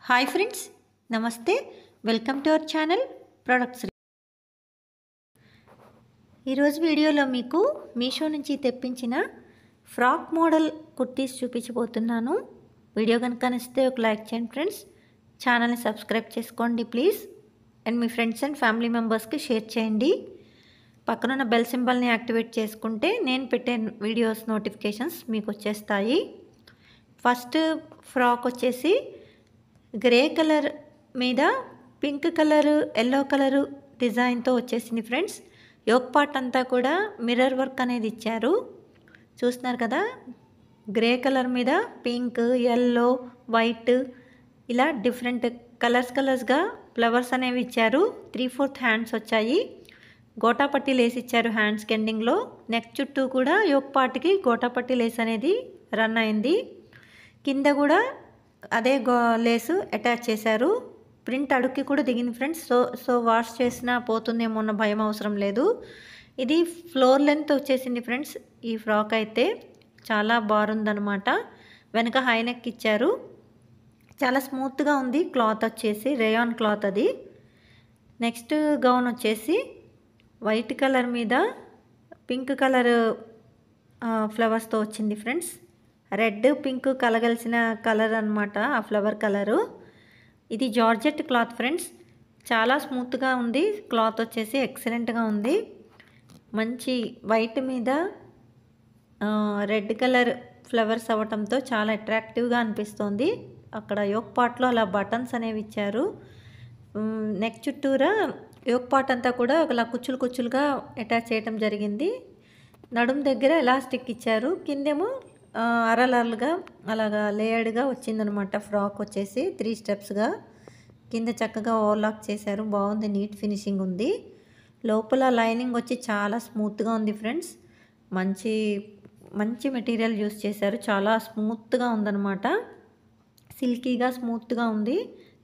Hi friends, నమస్తే. Welcome to our channel products. ఈరోజు వీడియోలో మీకు మీషో నుంచి తెప్పించిన ఫ్రాక్ మోడల్ కుర్తీస్ చూపించబోతున్నాను. వీడియో కనుక నచ్చితే ఒక లైక్ చేయండి ఫ్రెండ్స్. ఛానల్ని సబ్స్క్రైబ్ చేసుకోండి please. And me friends and family మెంబర్స్కి షేర్ చేయండి. పక్కనున్న బెల్ సింబల్ని యాక్టివేట్ చేసుకుంటే నేను పెట్టే వీడియోస్ నోటిఫికేషన్స్ మీకు వచ్చేస్తాయి. ఫస్ట్ ఫ్రాక్ వచ్చేసి గ్రే కలర్ మీద పింక్ కలరు, ఎల్లో కలరు డిజైన్తో వచ్చేసింది ఫ్రెండ్స్. యోక్ పార్ట్ అంతా కూడా మిర్రర్ వర్క్ అనేది ఇచ్చారు. చూస్తున్నారు కదా, గ్రే కలర్ మీద పింక్, ఎల్లో, వైట్ ఇలా డిఫరెంట్ కలర్స్గా ఫ్లవర్స్ అనేవి ఇచ్చారు. 3/4 హ్యాండ్స్ వచ్చాయి. గోటాపట్టి లేస్ ఇచ్చారు హ్యాండ్స్కి ఎండింగ్లో. నెక్ చుట్టూ కూడా యోక్ పార్ట్కి గోటాపట్టి లేస్ అనేది రన్ అయింది. కింద కూడా అదే లేసు అటాచ్ చేశారు. ప్రింట్ అడుక్కి కూడా దిగింది ఫ్రెండ్స్. సో వాష్ చేసినా పోతుందేమో అన్న భయం అవసరం లేదు. ఇది ఫ్లోర్ లెంత్ వచ్చేసింది ఫ్రెండ్స్. ఈ ఫ్రాక్ అయితే చాలా బాగుందనమాట. వెనక హై నెక్ ఇచ్చారు. చాలా స్మూత్గా ఉంది. క్లాత్ వచ్చేసి రేయాన్ క్లాత్ అది. నెక్స్ట్ గౌన్ వచ్చేసి వైట్ కలర్ మీద పింక్ కలర్ ఫ్లవర్స్తో వచ్చింది ఫ్రెండ్స్. రెడ్ పింక్ కలగలిసిన కలర్ అనమాట ఆ ఫ్లవర్ కలరు. ఇది జార్జెట్ క్లాత్ ఫ్రెండ్స్. చాలా స్మూత్గా ఉంది. క్లాత్ వచ్చేసి ఎక్సలెంట్గా ఉంది. మంచి వైట్ మీద రెడ్ కలర్ ఫ్లవర్స్ అవ్వటంతో చాలా అట్రాక్టివ్గా అనిపిస్తుంది. అక్కడ యోక్ పార్ట్లో అలా బటన్స్ అనేవి ఇచ్చారు. నెక్ చుట్టూరా యోక్ పార్ట్ అంతా కూడా ఒకలా కుచ్చులుగా అటాచ్ చేయడం జరిగింది. నడుము దగ్గర ఎలాస్టిక్ ఇచ్చారు. కిందేమో అరలర్లుగా అలాగా లేయర్డ్గా వచ్చిందనమాట. ఫ్రాక్ వచ్చేసి 3 స్టెప్స్గా కింద చక్కగా ఓవర్లాక్ చేశారు. బాగుంది, నీట్ ఫినిషింగ్ ఉంది. లోపల లైనింగ్ వచ్చి చాలా స్మూత్గా ఉంది ఫ్రెండ్స్. మంచి మెటీరియల్ యూస్ చేశారు. చాలా స్మూత్గా ఉందన్నమాట. సిల్కీగా స్మూత్గా ఉంది.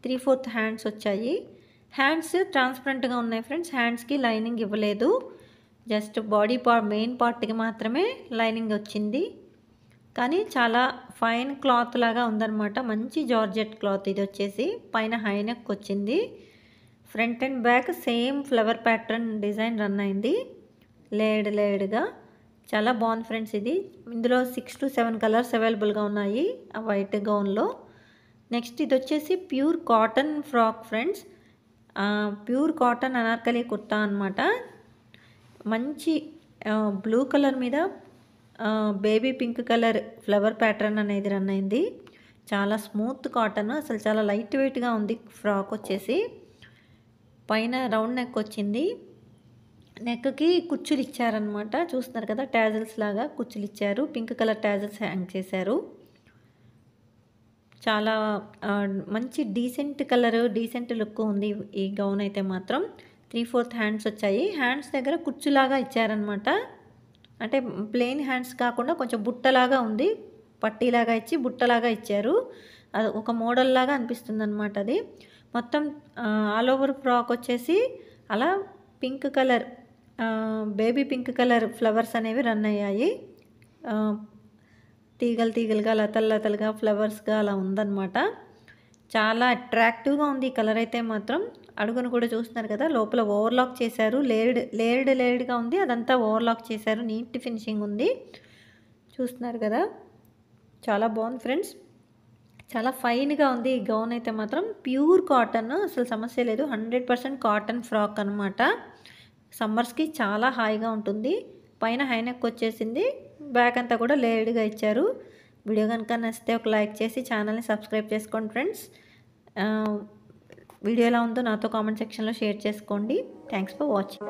3/4 హ్యాండ్స్ వచ్చాయి. హ్యాండ్స్ ట్రాన్స్పరెంట్గా ఉన్నాయి ఫ్రెండ్స్. హ్యాండ్స్కి లైనింగ్ ఇవ్వలేదు. జస్ట్ బాడీ పార్ట్ మెయిన్ పార్ట్కి మాత్రమే లైనింగ్ వచ్చింది. కానీ చాలా ఫైన్ క్లాత్ లాగా ఉందన్నమాట. మంచి జార్జెట్ క్లాత్ ఇది వచ్చేసి. పైన హై నెక్ వచ్చింది. Front and back same flower pattern design run అయింది. లేయర్డ్గా చాలా బాగుంది ఫ్రెండ్స్. ఇది ఇందులో 6 to 7 కలర్స్ అవైలబుల్గా ఉన్నాయి ఆ వైట్ గౌన్లో. నెక్స్ట్ ఇది వచ్చేసి pure cotton frock friends. Pure cotton Anarkali kurta అనమాట. మంచి బ్లూ కలర్ మీద baby pink colour flower pattern అనేది రన్ అయింది. చాలా స్మూత్ కాటన్, అసలు చాలా లైట్ వెయిట్గా ఉంది ఫ్రాక్ వచ్చేసి. పైన రౌండ్ నెక్ వచ్చింది. నెక్కి కుచ్చులు ఇచ్చారనమాట. చూస్తున్నారు కదా, ట్యాజిల్స్ లాగా కుచ్చులు ఇచ్చారు. పింక్ కలర్ ట్యాజిల్స్ హ్యాంగ్ చేశారు. చాలా మంచి డీసెంట్ లుక్ ఉంది ఈ గౌన్ అయితే మాత్రం. 3/4 హ్యాండ్స్ వచ్చాయి. హ్యాండ్స్ దగ్గర కుచ్చులాగా ఇచ్చారనమాట. అంటే ప్లెయిన్ హ్యాండ్స్ కాకుండా కొంచెం బుట్టలాగా ఉంది. పట్టీలాగా ఇచ్చి బుట్టలాగా ఇచ్చారు. అది ఒక మోడల్ లాగా అనిపిస్తుంది అనమాట. అది మొత్తం ఆల్ ఓవర్ ఫ్రాక్ వచ్చేసి అలా pink colour, baby pink colour flowers అనేవి రన్ అయ్యాయి. తీగలుగా లతలుగా ఫ్లవర్స్గా అలా ఉందన్నమాట. చాలా అట్రాక్టివ్గా ఉంది ఈ కలర్ అయితే మాత్రం. అడుగును కూడా చూస్తున్నారు కదా, లోపల ఓవర్లాక్ చేశారు. లేయర్డ్గా ఉంది. అదంతా ఓవర్లాక్ చేశారు. నీట్ ఫినిషింగ్ ఉంది. చూస్తున్నారు కదా, చాలా బాగుంది ఫ్రెండ్స్. చాలా ఫైన్గా ఉంది ఈ గౌన్ అయితే మాత్రం. ప్యూర్ కాటన్, అసలు సమస్య లేదు. 100% కాటన్ ఫ్రాక్ అనమాట. సమ్మర్స్కి చాలా హాయిగా ఉంటుంది. పైన హై నెక్ వచ్చేసింది. బ్యాక్ అంతా కూడా లేయర్డ్గా ఇచ్చారు. వీడియో కనుక నచ్చితే ఒక లైక్ చేసి ఛానల్ని సబ్స్క్రైబ్ చేసుకోండి ఫ్రెండ్స్. వీడియో ఎలా ఉందో నాతో కామెంట్ సెక్షన్లో షేర్ చేసుకోండి. Thanks for watching.